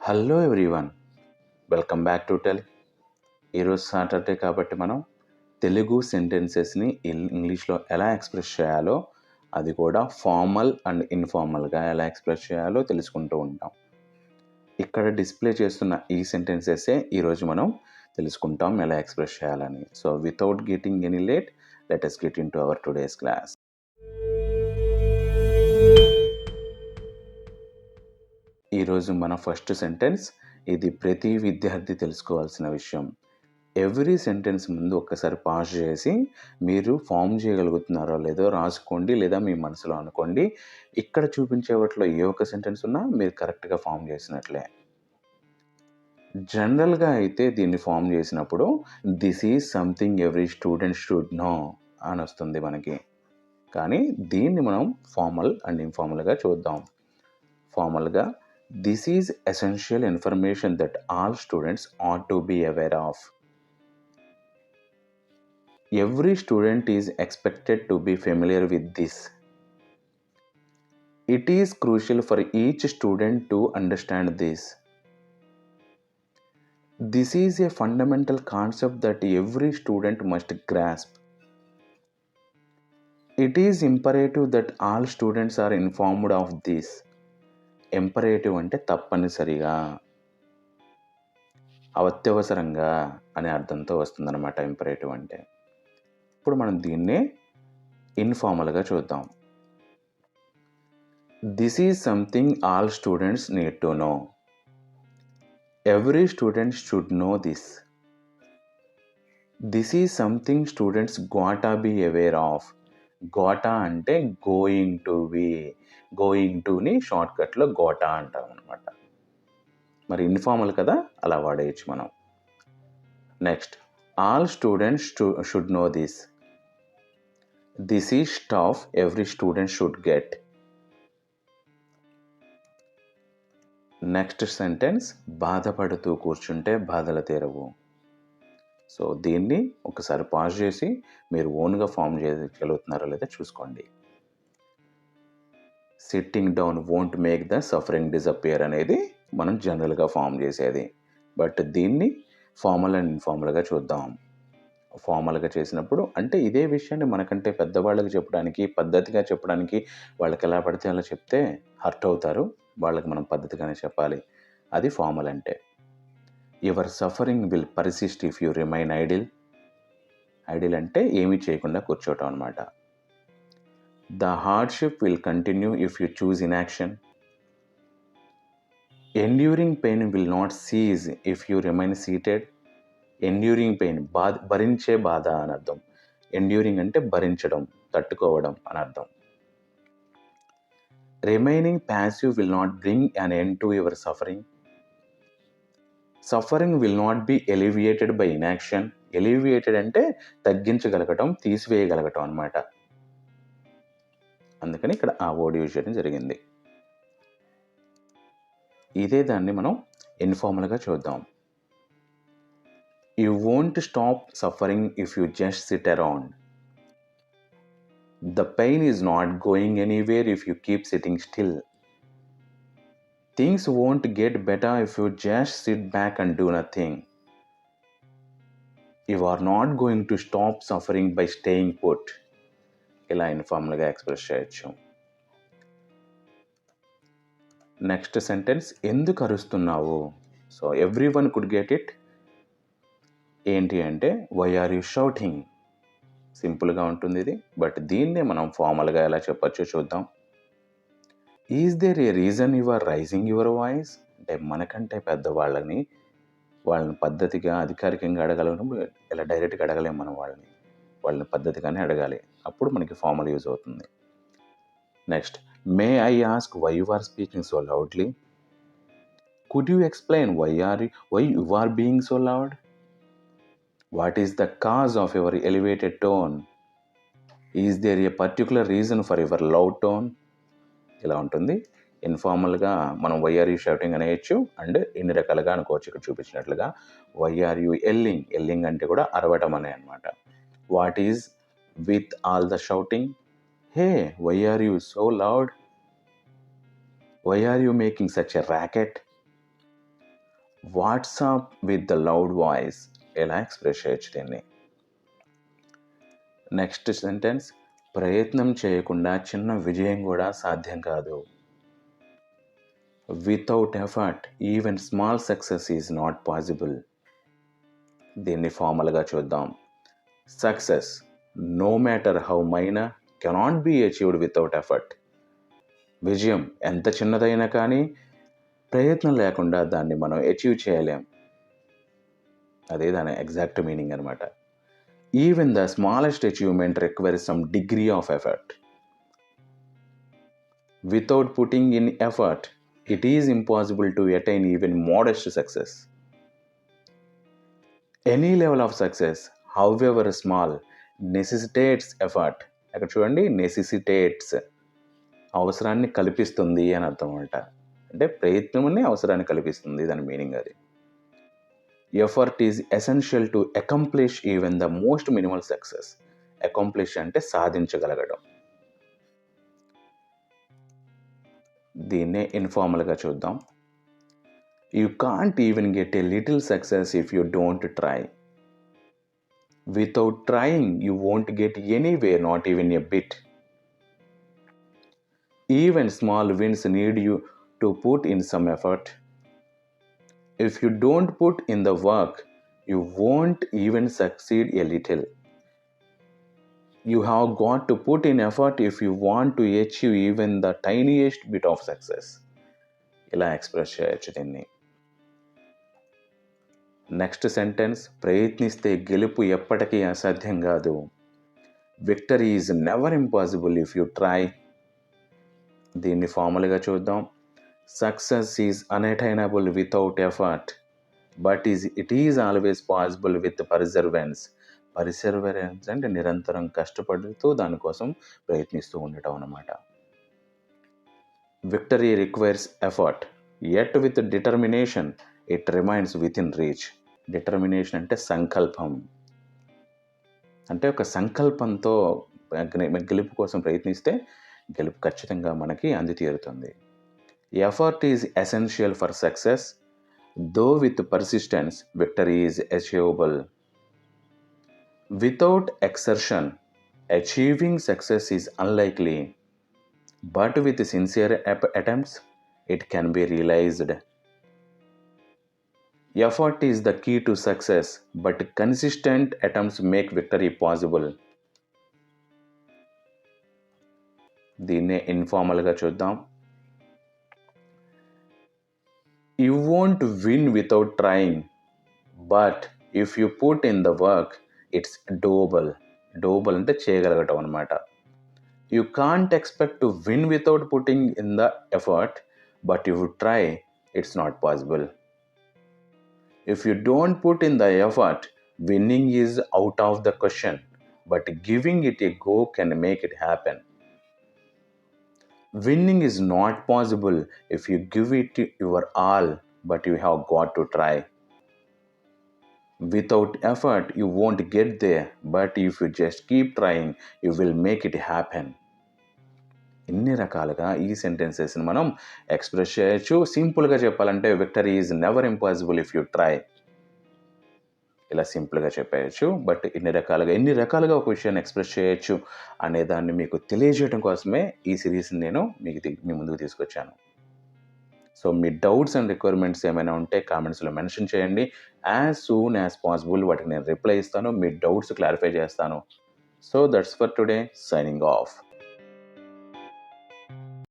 Hello everyone, welcome back to tell. ఈరోజు Saturday కాబట్టి మనం తెలుగు సెంటెన్సెస్ని ఇంగ్లీష్లో ఎలా ఎక్స్ప్రెస్ చేయాలో, అది కూడా ఫార్మల్ అండ్ ఇన్ఫార్మల్గా ఎలా ఎక్స్ప్రెస్ చేయాలో తెలుసుకుంటూ ఉంటాం. ఇక్కడ డిస్ప్లే చేస్తున్న ఈ సెంటెన్సెసే ఈరోజు మనం తెలుసుకుంటాం ఎలా ఎక్స్ప్రెస్ చేయాలని. So without getting any late, let us get into our today's class. ఈరోజు మన ఫస్ట్ సెంటెన్స్, ఇది ప్రతి విద్యార్థి తెలుసుకోవాల్సిన విషయం. ఎవ్రీ సెంటెన్స్ ముందు ఒక్కసారి పాజ్ చేసి మీరు ఫామ్ చేయగలుగుతున్నారో లేదో రాసుకోండి, లేదా మీ మనసులో అనుకోండి. ఇక్కడ చూపించే వాటిలో ఏ ఒక్క సెంటెన్స్ ఉన్నా మీరు కరెక్ట్గా ఫామ్ చేసినట్లే. జనరల్గా అయితే దీన్ని ఫామ్ చేసినప్పుడు this is something every student should no అని వస్తుంది మనకి. కానీ దీన్ని మనం ఫార్మల్ అండ్ ఇన్ఫార్మల్గా చూద్దాం. ఫార్మల్గా, this is essential information that all students ought to be aware of. Every student is expected to be familiar with this. It is crucial for each student to understand this. This is a fundamental concept that every student must grasp. It is imperative that all students are informed of this. Imperative అంటే తప్పనిసరిగా, అత్యవసరంగా అనే అర్థంతో వస్తుందన్నమాట imperative అంటే. ఇప్పుడు మనం దీన్నే ఇన్ఫార్మల్గా చూద్దాం. This is something all students need to know. Every student should know this. This is something students gotta be aware of. Gotta అంటే గోయింగ్ టు బీ. గోయింగ్ టుని షార్ట్కట్లో గోటా అంటాం అనమాట. మరి ఇన్ఫార్మల్ కదా, అలా వాడేయచ్చు మనం. Next, all students should know this. This is stuff every student should get. Next sentence, బాధపడుతూ కూర్చుంటే బాధలు తీరవు. సో దీన్ని ఒకసారి పాజ్ చేసి మీరు ఓన్గా ఫామ్ చేయగలుగుతున్నారో లేదా చూసుకోండి. Sitting down won't make the suffering disappear అనేది మనం జనరల్గా ఫామ్ చేసేది. బట్ దీన్ని ఫార్మల్ అండ్ ఇన్ఫార్మల్గా చూద్దాం. ఫార్మల్గా చేసినప్పుడు అంటే ఇదే విషయాన్ని మనకంటే పెద్దవాళ్ళకి చెప్పడానికి, పద్ధతిగా చెప్పడానికి, వాళ్ళకి ఎలా పడితే అలా చెప్తే హర్ట్ అవుతారు. వాళ్ళకి మనం పద్ధతిగానే చెప్పాలి. అది ఫార్మల్ అంటే. Your suffering will persist if you remain idle. Idle అంటే ఏమీ చేయకుండా కూర్చోవటం అనమాట. The hardship will continue if you choose inaction. Enduring pain will not cease if you remain seated. Enduring pain, భరించే బాధ అని అర్థం. ఎండ్యూరింగ్ అంటే భరించడం, తట్టుకోవడం అని అర్థం. Remaining passive will not bring an end to your suffering. Suffering will not be alleviated by inaction. Alleviated అంటే తగ్గించగలగటం, తీసివేయగలగటం అన్నమాట. అందుకని ఇక్కడ ఆ వర్డ్ యూజ్ చేయడం జరిగింది. ఇదే దాన్ని మనం ఇన్ఫార్మల్గా చూద్దాం. You won't stop suffering if you just sit around. The pain is not going anywhere if you keep sitting still. Things won't get better if you just sit back and do nothing. You are not going to stop suffering by staying put. ఇలా ఇన్ఫార్మల్గా express చేయొచ్చు. Next sentence, ఎందుకు అరుస్తున్నావు. So every one could get it. ఏంటి అంటే why are you shouting. సింపుల్గా ఉంటుంది ఇది, బట్ దీన్నే మనం ఫార్మల్గా ఎలా చెప్పచ్చో చూద్దాం. Is there a reason you are raising your voice. అంటే మనకంటే పెద్దవాళ్ళని పద్ధతిగా అధికారికంగా అడగలేము, ఇలా డైరెక్ట్గా అడగలేము. మనం వాళ్ళని పద్ధతిగానే అడగాలి, అప్పుడు మనకి ఫార్మల్ యూజ్ అవుతుంది. Next, may I ask why you are speaking so loudly. Could you explain why you are being so loud. What is the cause of your elevated tone. Is there a particular reason for your loud tone. ఇలా ఉంటుంది. ఇన్ఫార్మల్గా మనం why are you shouting అనేయచ్చు, and ఇన్ని రకాలుగా అనుకోవచ్చు. ఇక్కడ చూపించినట్లుగా why are you yelling. Yelling అంటే కూడా అరవటం అనే అనమాట. What is with all the shouting. Hey, why are you so loud. Why are you making such a racket. What's up with the loud voice ఎలా ఎక్స్ప్రెస్ చేయొచ్చు దీన్ని. నెక్స్ట్ సెంటెన్స్, ప్రయత్నం చేయకుండా చిన్న విజయం కూడా సాధ్యం కాదు. Without effort even small success is not possible. దీన్ని ఫార్మల్గా చూద్దాం. Success no matter how minor cannot be achieved without effort. విజయం ఎంత చిన్నదైనా కానీ ప్రయత్నం లేకుండా దాన్ని మనం అచీవ్ చేయలేం. అదే దాని ఎగ్జాక్ట్ మీనింగ్ అనమాట. Even the smallest achievement requires some degree of effort. Without putting in effort it is impossible to attain even modest success. Any level of success, however small, necessitates effort. అక్కడ చూడండి, necessitates అవసరాన్ని కల్పిస్తుంది అని అర్థం అంట. అంటే ప్రయత్నమునే అవసరాన్ని కల్పిస్తుంది, దాని మీనింగ్ అది. Effort is essential to accomplish even the most minimal success. Accomplish అంటే సాధించగలగడం. దీన్నే ఇన్ఫార్మల్గా చూద్దాం. You can't even get a little success if you don't try. Without trying you won't get anywhere, not even a bit. Even small wins need you to put in some effort. If you don't put in the work you won't even succeed a little. You have got to put in effort if you want to achieve even the tiniest bit of success. ఇలా express చేయొచ్చు దీన్ని. Next sentence, ప్రయత్నిస్తే గెలుపు ఎప్పటికీ అసాధ్యం కాదు. Victory is never impossible if you try. దీన్ని ఫార్మల్గా చూద్దాం. Success is unattainable without effort, but it is always possible with perseverance. Perseverance అంటే నిరంతరం కష్టపడుతూ దానికోసం ప్రయత్నిస్తూ ఉండటం అన్నమాట. Victory requires effort, yet with determination it remains within reach. Determination అంటే సంకల్పం. అంటే ఒక సంకల్పంతో గెలుపు కోసం ప్రయత్నిస్తే గెలుపు ఖచ్చితంగా మనకి అంది తీరుతుంది. Effort is essential for success, though with persistence victory is achievable. Without exertion, achieving success is unlikely, but with sincere attempts, it can be realized. Effort is the key to success, but consistent attempts make victory possible. దీన్నే ఇన్ఫార్మల్గా చూద్దాం. You won't win without trying, but if you put in the work, it's doable. Doable అంటే చేయగలగటం అనమాట. You can't expect to win without putting in the effort, but you try, it's not possible. If you don't put in the effort, winning is out of the question, but giving it a go can make it happen. Winning is not possible if you give it your all, but you have got to try. Without effort, you won't get there, but if you just keep trying, you will make it happen. ఇన్ని రకాలుగా ఈ సెంటెన్సెస్ని మనం express చేయొచ్చు. సింపుల్గా చెప్పాలంటే victory is never impossible if you try. ఇలా సింపుల్గా చెప్పేయచ్చు. But ఎన్ని రకాలుగా ఒక విషయాన్ని ఎక్స్ప్రెస్ చేయొచ్చు అనే దాన్ని మీకు తెలియజేయడం కోసమే ఈ సిరీస్ని నేను మీ ముందుకు తీసుకొచ్చాను. So me doubts and requirements ఏమైనా ఉంటే కామెంట్స్లో మెన్షన్ చేయండి. యాజ్ సూన్ యాజ్ పాసిబుల్ వాటికి నేను రిప్లై ఇస్తాను, మీ డౌట్స్ క్లారిఫై చేస్తాను. So that's for today, signing off.